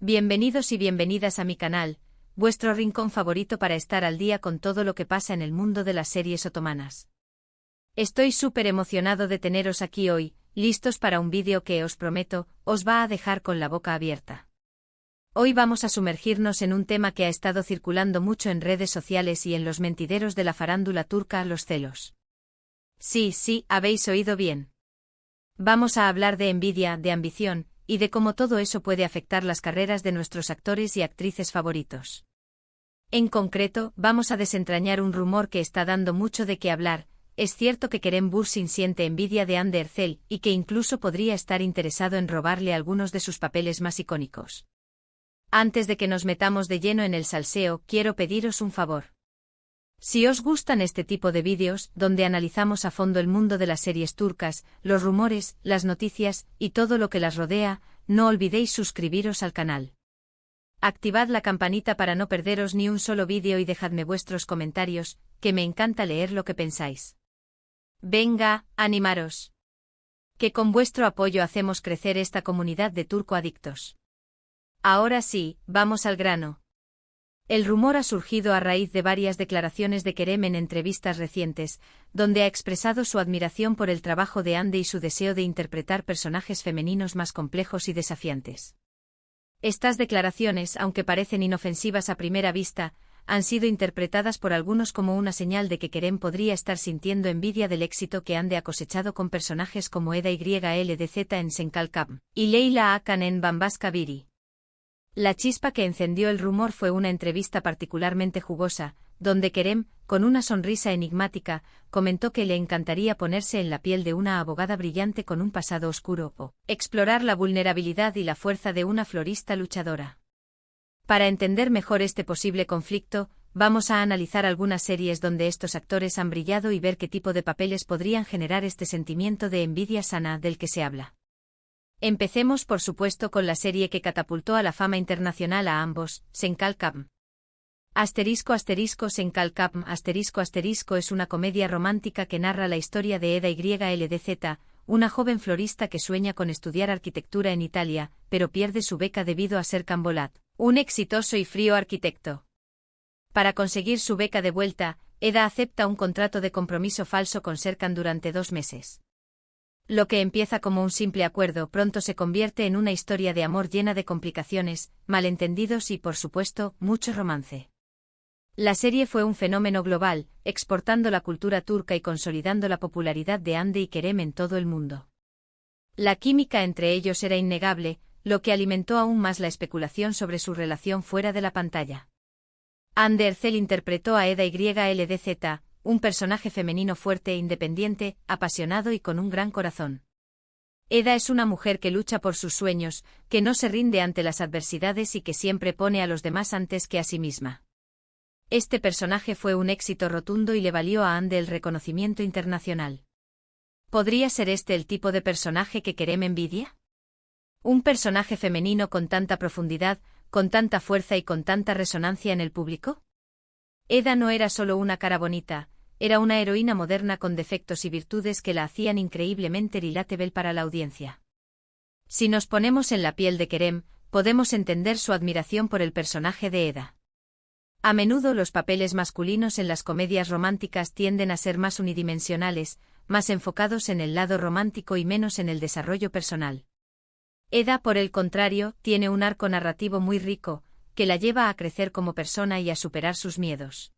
Bienvenidos y bienvenidas a mi canal, vuestro rincón favorito para estar al día con todo lo que pasa en el mundo de las series otomanas. Estoy súper emocionado de teneros aquí hoy, listos para un vídeo que, os prometo, os va a dejar con la boca abierta. Hoy vamos a sumergirnos en un tema que ha estado circulando mucho en redes sociales y en los mentideros de la farándula turca, los celos. Sí, habéis oído bien. Vamos a hablar de envidia, de ambición, y de cómo todo eso puede afectar las carreras de nuestros actores y actrices favoritos. En concreto, vamos a desentrañar un rumor que está dando mucho de qué hablar. Es cierto que Kerem Bürsin siente envidia de Hande Erçel y que incluso podría estar interesado en robarle algunos de sus papeles más icónicos. Antes de que nos metamos de lleno en el salseo, quiero pediros un favor. Si os gustan este tipo de vídeos, donde analizamos a fondo el mundo de las series turcas, los rumores, las noticias y todo lo que las rodea, no olvidéis suscribiros al canal. Activad la campanita para no perderos ni un solo vídeo y dejadme vuestros comentarios, que me encanta leer lo que pensáis. Venga, animaros. Que con vuestro apoyo hacemos crecer esta comunidad de turcoadictos. Ahora sí, vamos al grano. El rumor ha surgido a raíz de varias declaraciones de Kerem en entrevistas recientes, donde ha expresado su admiración por el trabajo de Hande y su deseo de interpretar personajes femeninos más complejos y desafiantes. Estas declaraciones, aunque parecen inofensivas a primera vista, han sido interpretadas por algunos como una señal de que Kerem podría estar sintiendo envidia del éxito que Hande ha cosechado con personajes como Eda YLDZ en Senkalkam y Leyla Hakan en Bambaşka Biri. La chispa que encendió el rumor fue una entrevista particularmente jugosa, donde Kerem, con una sonrisa enigmática, comentó que le encantaría ponerse en la piel de una abogada brillante con un pasado oscuro o explorar la vulnerabilidad y la fuerza de una florista luchadora. Para entender mejor este posible conflicto, vamos a analizar algunas series donde estos actores han brillado y ver qué tipo de papeles podrían generar este sentimiento de envidia sana del que se habla. Empecemos por supuesto con la serie que catapultó a la fama internacional a ambos, Senkalkam. Senkalkam es una comedia romántica que narra la historia de Eda YLDZ, una joven florista que sueña con estudiar arquitectura en Italia, pero pierde su beca debido a Serkan Bolat, un exitoso y frío arquitecto. Para conseguir su beca de vuelta, Eda acepta un contrato de compromiso falso con Serkan durante 2 meses. Lo que empieza como un simple acuerdo pronto se convierte en una historia de amor llena de complicaciones, malentendidos y, por supuesto, mucho romance. La serie fue un fenómeno global, exportando la cultura turca y consolidando la popularidad de Hande y Kerem en todo el mundo. La química entre ellos era innegable, lo que alimentó aún más la especulación sobre su relación fuera de la pantalla. Hande Erçel interpretó a Eda YLDZ, un personaje femenino fuerte e independiente, apasionado y con un gran corazón. Eda es una mujer que lucha por sus sueños, que no se rinde ante las adversidades y que siempre pone a los demás antes que a sí misma. Este personaje fue un éxito rotundo y le valió a Hande el reconocimiento internacional. ¿Podría ser este el tipo de personaje que Kerem envidia? ¿Un personaje femenino con tanta profundidad, con tanta fuerza y con tanta resonancia en el público? Eda no era solo una cara bonita, era una heroína moderna con defectos y virtudes que la hacían increíblemente relatable para la audiencia. Si nos ponemos en la piel de Kerem, podemos entender su admiración por el personaje de Eda. A menudo los papeles masculinos en las comedias románticas tienden a ser más unidimensionales, más enfocados en el lado romántico y menos en el desarrollo personal. Eda, por el contrario, tiene un arco narrativo muy rico, que la lleva a crecer como persona y a superar sus miedos.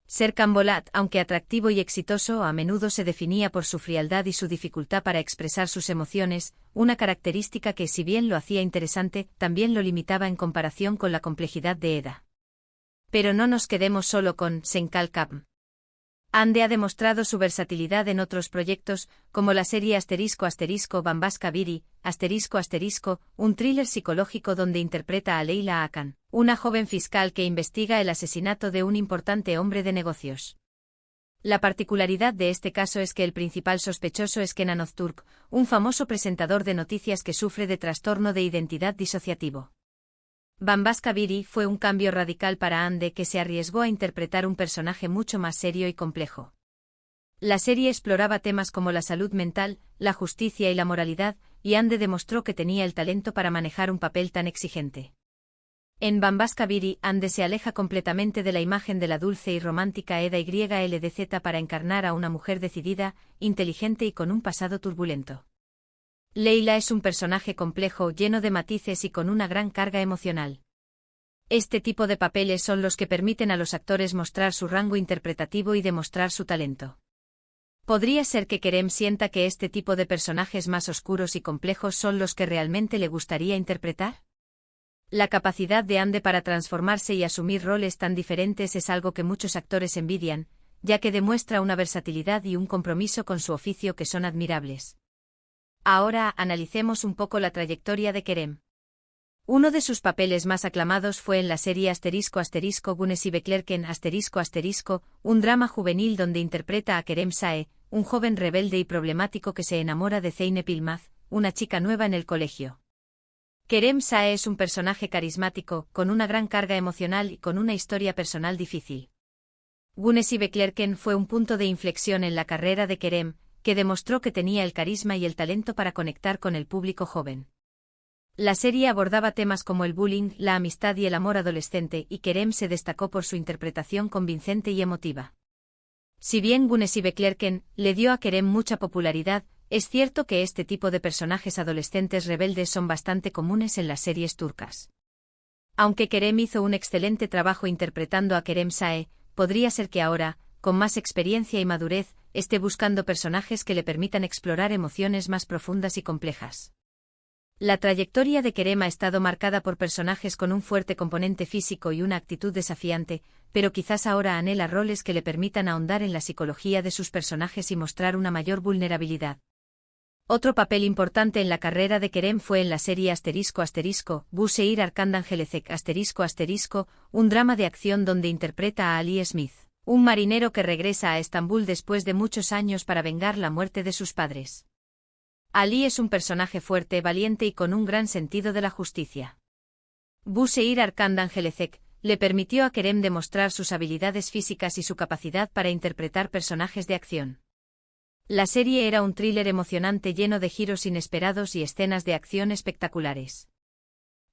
Serkan Bolat, aunque atractivo y exitoso, a menudo se definía por su frialdad y su dificultad para expresar sus emociones, una característica que, si bien lo hacía interesante, también lo limitaba en comparación con la complejidad de Eda. Pero no nos quedemos solo con Senkalkam. Hande ha demostrado su versatilidad en otros proyectos, como la serie Bambaşka Biri, un thriller psicológico donde interpreta a Leyla Hakan, una joven fiscal que investiga el asesinato de un importante hombre de negocios. La particularidad de este caso es que el principal sospechoso es Kenan Öztürk, un famoso presentador de noticias que sufre de trastorno de identidad disociativo. Bambaşka Biri fue un cambio radical para Hande, que se arriesgó a interpretar un personaje mucho más serio y complejo. La serie exploraba temas como la salud mental, la justicia y la moralidad, y Hande demostró que tenía el talento para manejar un papel tan exigente. En Bambaska Biri, Ande se aleja completamente de la imagen de la dulce y romántica Eda YLDZ para encarnar a una mujer decidida, inteligente y con un pasado turbulento. Leila es un personaje complejo, lleno de matices y con una gran carga emocional. Este tipo de papeles son los que permiten a los actores mostrar su rango interpretativo y demostrar su talento. ¿Podría ser que Kerem sienta que este tipo de personajes más oscuros y complejos son los que realmente le gustaría interpretar? La capacidad de Ande para transformarse y asumir roles tan diferentes es algo que muchos actores envidian, ya que demuestra una versatilidad y un compromiso con su oficio que son admirables. Ahora analicemos un poco la trayectoria de Kerem. Uno de sus papeles más aclamados fue en la serie *** Beklerken ***, un drama juvenil donde interpreta a Kerem Sae, un joven rebelde y problemático que se enamora de Zeynep Yılmaz, una chica nueva en el colegio. Kerem Sae es un personaje carismático, con una gran carga emocional y con una historia personal difícil. Beklerken fue un punto de inflexión en la carrera de Kerem, que demostró que tenía el carisma y el talento para conectar con el público joven. La serie abordaba temas como el bullying, la amistad y el amor adolescente, y Kerem se destacó por su interpretación convincente y emotiva. Si bien Beklerken le dio a Kerem mucha popularidad, es cierto que este tipo de personajes adolescentes rebeldes son bastante comunes en las series turcas. Aunque Kerem hizo un excelente trabajo interpretando a Kerem Sae, podría ser que ahora, con más experiencia y madurez, esté buscando personajes que le permitan explorar emociones más profundas y complejas. La trayectoria de Kerem ha estado marcada por personajes con un fuerte componente físico y una actitud desafiante, pero quizás ahora anhela roles que le permitan ahondar en la psicología de sus personajes y mostrar una mayor vulnerabilidad. Otro papel importante en la carrera de Kerem fue en la serie *** Bu Şehir Arkandan Gelecek ***, un drama de acción donde interpreta a Ali Smith, un marinero que regresa a Estambul después de muchos años para vengar la muerte de sus padres. Ali es un personaje fuerte, valiente y con un gran sentido de la justicia. Bu Şehir Arkandan Gelecek le permitió a Kerem demostrar sus habilidades físicas y su capacidad para interpretar personajes de acción. La serie era un thriller emocionante lleno de giros inesperados y escenas de acción espectaculares.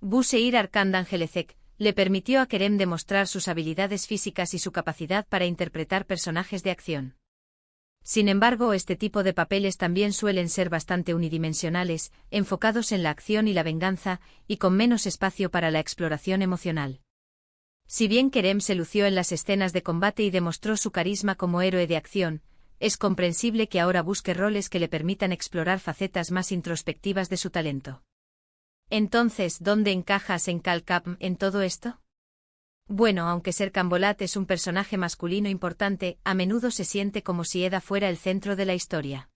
Bu Şehir Arkandan Gelecek le permitió a Kerem demostrar sus habilidades físicas y su capacidad para interpretar personajes de acción. Sin embargo, este tipo de papeles también suelen ser bastante unidimensionales, enfocados en la acción y la venganza, y con menos espacio para la exploración emocional. Si bien Kerem se lució en las escenas de combate y demostró su carisma como héroe de acción, es comprensible que ahora busque roles que le permitan explorar facetas más introspectivas de su talento. Entonces, ¿dónde encaja Senkal Kapm en todo esto? Bueno, aunque Serkan Bolat es un personaje masculino importante, a menudo se siente como si Eda fuera el centro de la historia.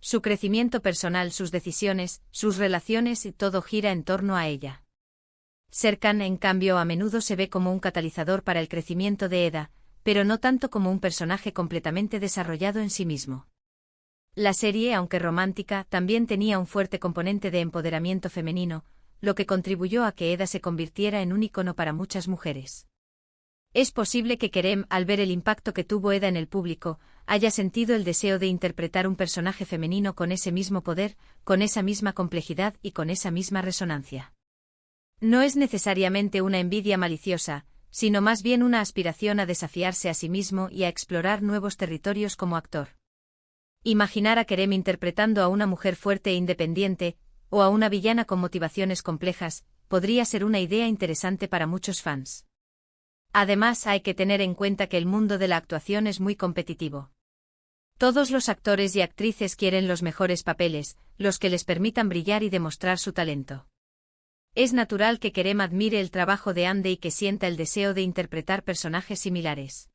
Su crecimiento personal, sus decisiones, sus relaciones y todo gira en torno a ella. Serkan, en cambio, a menudo se ve como un catalizador para el crecimiento de Eda, pero no tanto como un personaje completamente desarrollado en sí mismo. La serie, aunque romántica, también tenía un fuerte componente de empoderamiento femenino, lo que contribuyó a que Eda se convirtiera en un icono para muchas mujeres. Es posible que Kerem, al ver el impacto que tuvo Eda en el público, haya sentido el deseo de interpretar un personaje femenino con ese mismo poder, con esa misma complejidad y con esa misma resonancia. No es necesariamente una envidia maliciosa, sino más bien una aspiración a desafiarse a sí mismo y a explorar nuevos territorios como actor. Imaginar a Kerem interpretando a una mujer fuerte e independiente, o a una villana con motivaciones complejas, podría ser una idea interesante para muchos fans. Además, hay que tener en cuenta que el mundo de la actuación es muy competitivo. Todos los actores y actrices quieren los mejores papeles, los que les permitan brillar y demostrar su talento. Es natural que Kerem admire el trabajo de Ande y que sienta el deseo de interpretar personajes similares.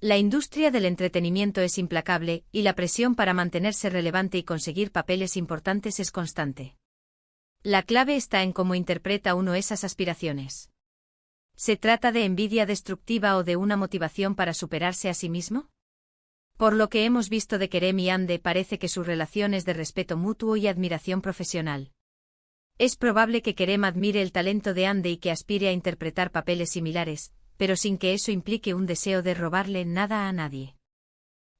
La industria del entretenimiento es implacable, y la presión para mantenerse relevante y conseguir papeles importantes es constante. La clave está en cómo interpreta uno esas aspiraciones. ¿Se trata de envidia destructiva o de una motivación para superarse a sí mismo? Por lo que hemos visto de Kerem y Ande, parece que su relación es de respeto mutuo y admiración profesional. Es probable que Kerem admire el talento de Ande y que aspire a interpretar papeles similares, pero sin que eso implique un deseo de robarle nada a nadie.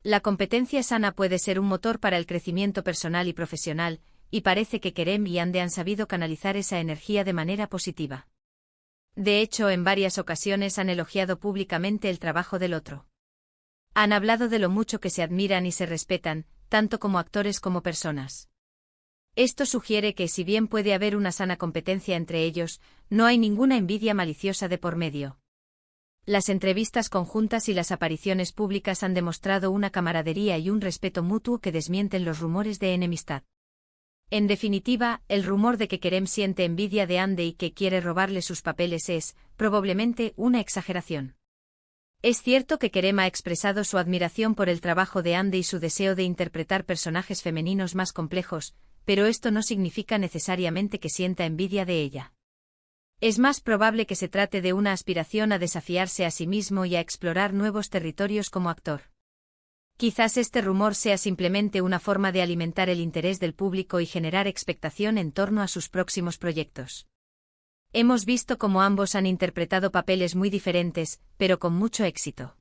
La competencia sana puede ser un motor para el crecimiento personal y profesional, y parece que Kerem y Ande han sabido canalizar esa energía de manera positiva. De hecho, en varias ocasiones han elogiado públicamente el trabajo del otro. Han hablado de lo mucho que se admiran y se respetan, tanto como actores como personas. Esto sugiere que, si bien puede haber una sana competencia entre ellos, no hay ninguna envidia maliciosa de por medio. Las entrevistas conjuntas y las apariciones públicas han demostrado una camaradería y un respeto mutuo que desmienten los rumores de enemistad. En definitiva, el rumor de que Kerem siente envidia de Andy y que quiere robarle sus papeles es, probablemente, una exageración. Es cierto que Kerem ha expresado su admiración por el trabajo de Andy y su deseo de interpretar personajes femeninos más complejos, pero esto no significa necesariamente que sienta envidia de ella. Es más probable que se trate de una aspiración a desafiarse a sí mismo y a explorar nuevos territorios como actor. Quizás este rumor sea simplemente una forma de alimentar el interés del público y generar expectación en torno a sus próximos proyectos. Hemos visto cómo ambos han interpretado papeles muy diferentes, pero con mucho éxito.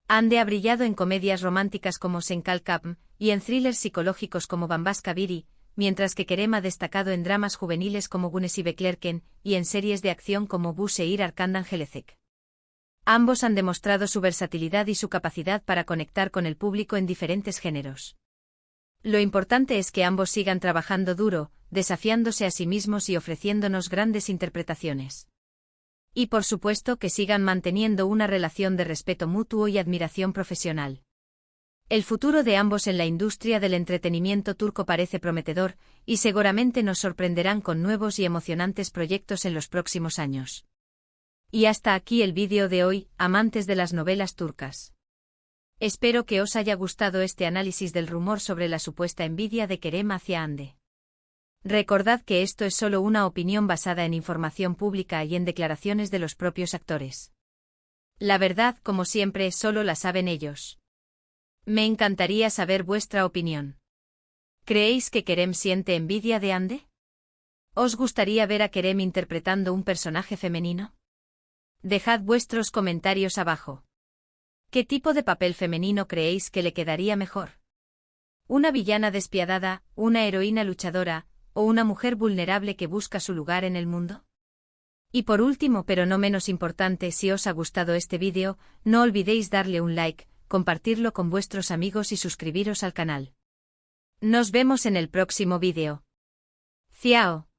Andy ha brillado en comedias románticas como Senkal Kapm y en thrillers psicológicos como Bambas Kabiri, mientras que Kerem ha destacado en dramas juveniles como Gunnesi Beklerken y en series de acción como Bu Seir Arkandan Gelecek. Ambos han demostrado su versatilidad y su capacidad para conectar con el público en diferentes géneros. Lo importante es que ambos sigan trabajando duro, desafiándose a sí mismos y ofreciéndonos grandes interpretaciones. Y por supuesto que sigan manteniendo una relación de respeto mutuo y admiración profesional. El futuro de ambos en la industria del entretenimiento turco parece prometedor, y seguramente nos sorprenderán con nuevos y emocionantes proyectos en los próximos años. Y hasta aquí el vídeo de hoy, amantes de las novelas turcas. Espero que os haya gustado este análisis del rumor sobre la supuesta envidia de Kerem hacia Andy. Recordad que esto es solo una opinión basada en información pública y en declaraciones de los propios actores. La verdad, como siempre, solo la saben ellos. Me encantaría saber vuestra opinión. ¿Creéis que Kerem siente envidia de Andy? ¿Os gustaría ver a Kerem interpretando un personaje femenino? Dejad vuestros comentarios abajo. ¿Qué tipo de papel femenino creéis que le quedaría mejor? ¿Una villana despiadada, una heroína luchadora, o una mujer vulnerable que busca su lugar en el mundo? Y por último, pero no menos importante, si os ha gustado este vídeo, no olvidéis darle un like, compartirlo con vuestros amigos y suscribiros al canal. Nos vemos en el próximo vídeo. Ciao.